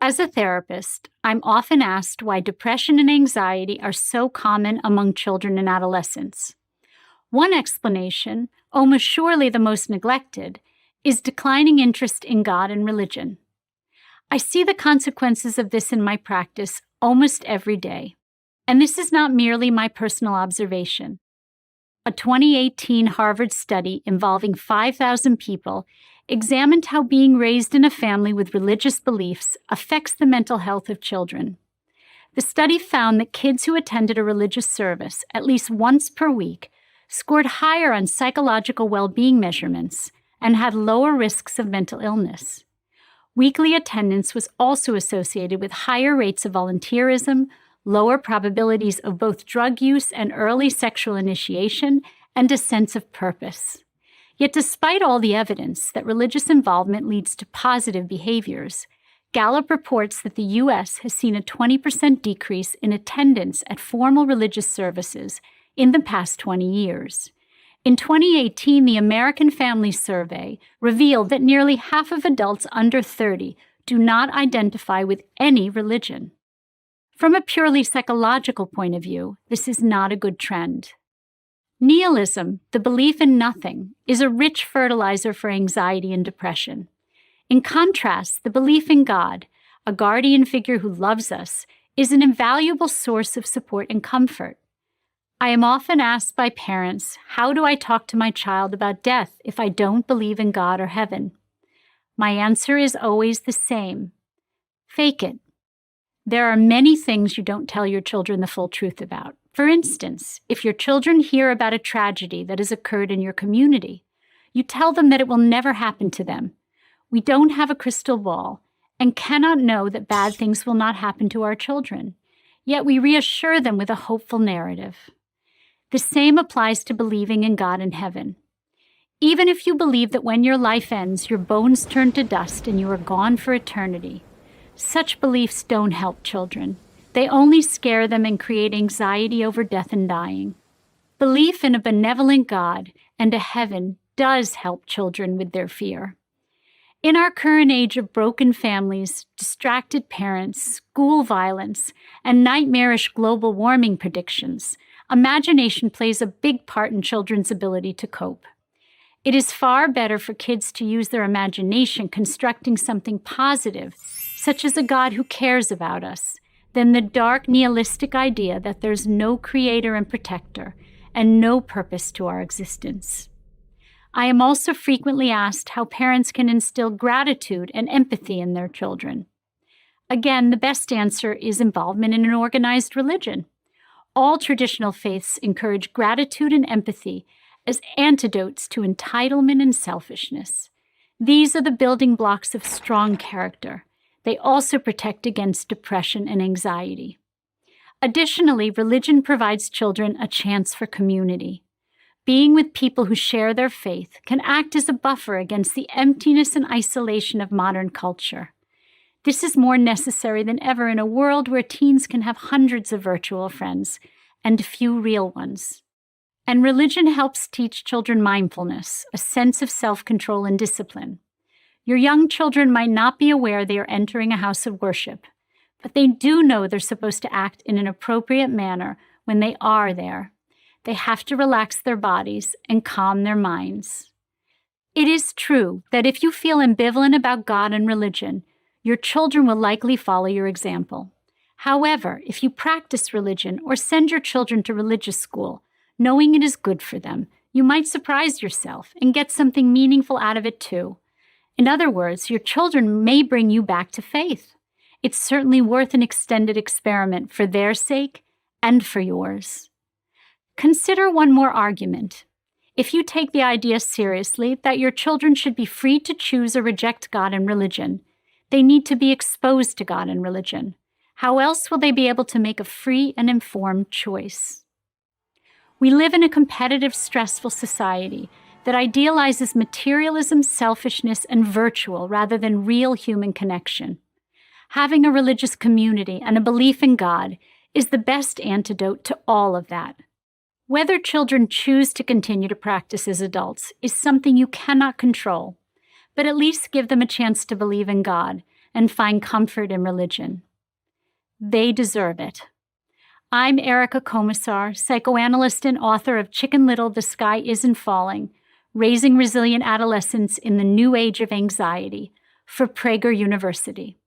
As a therapist, I'm often asked why depression and anxiety are so common among children and adolescents. One explanation, almost surely the most neglected, is declining interest in God and religion. I see the consequences of this in my practice almost every day, and this is not merely my personal observation. A 2018 Harvard study involving 5,000 people examined how being raised in a family with religious beliefs affects the mental health of children. The study found that kids who attended a religious service at least once per week scored higher on psychological well-being measurements and had lower risks of mental illness. Weekly attendance was also associated with higher rates of volunteerism, lower probabilities of both drug use and early sexual initiation, and a sense of purpose. Yet despite all the evidence that religious involvement leads to positive behaviors, Gallup reports that the U.S. has seen a 20% decrease in attendance at formal religious services in the past 20 years. In 2018, the American Family Survey revealed that nearly half of adults under 30 do not identify with any religion. From a purely psychological point of view, this is not a good trend. Nihilism, the belief in nothing, is a rich fertilizer for anxiety and depression. In contrast, the belief in God, a guardian figure who loves us, is an invaluable source of support and comfort. I am often asked by parents, how do I talk to my child about death if I don't believe in God or heaven? My answer is always the same. Fake it. There are many things you don't tell your children the full truth about. For instance, if your children hear about a tragedy that has occurred in your community, you tell them that it will never happen to them. We don't have a crystal ball and cannot know that bad things will not happen to our children, yet we reassure them with a hopeful narrative. The same applies to believing in God and heaven. Even if you believe that when your life ends, your bones turn to dust and you are gone for eternity, such beliefs don't help children. They only scare them and create anxiety over death and dying. Belief in a benevolent God and a heaven does help children with their fear. In our current age of broken families, distracted parents, school violence, and nightmarish global warming predictions, imagination plays a big part in children's ability to cope. It is far better for kids to use their imagination constructing something positive, such as a God who cares about us, than the dark nihilistic idea that there's no creator and protector and no purpose to our existence. I am also frequently asked how parents can instill gratitude and empathy in their children. Again, the best answer is involvement in an organized religion. All traditional faiths encourage gratitude and empathy as antidotes to entitlement and selfishness. These are the building blocks of strong character. They also protect against depression and anxiety. Additionally, religion provides children a chance for community. Being with people who share their faith can act as a buffer against the emptiness and isolation of modern culture. This is more necessary than ever in a world where teens can have hundreds of virtual friends and few real ones. And religion helps teach children mindfulness, a sense of self-control and discipline. Your young children might not be aware they are entering a house of worship, but they do know they're supposed to act in an appropriate manner when they are there. They have to relax their bodies and calm their minds. It is true that if you feel ambivalent about God and religion, your children will likely follow your example. However, if you practice religion or send your children to religious school, knowing it is good for them, you might surprise yourself and get something meaningful out of it too. In other words, your children may bring you back to faith. It's certainly worth an extended experiment for their sake and for yours. Consider one more argument. If you take the idea seriously that your children should be free to choose or reject God and religion, they need to be exposed to God and religion. How else will they be able to make a free and informed choice? We live in a competitive, stressful society that idealizes materialism, selfishness, and virtual rather than real human connection. Having a religious community and a belief in God is the best antidote to all of that. Whether children choose to continue to practice as adults is something you cannot control, but at least give them a chance to believe in God, and find comfort in religion. They deserve it. I'm Erica Komisar, psychoanalyst and author of Chicken Little, The Sky Isn't Falling, Raising Resilient Adolescents in the New Age of Anxiety, for Prager University.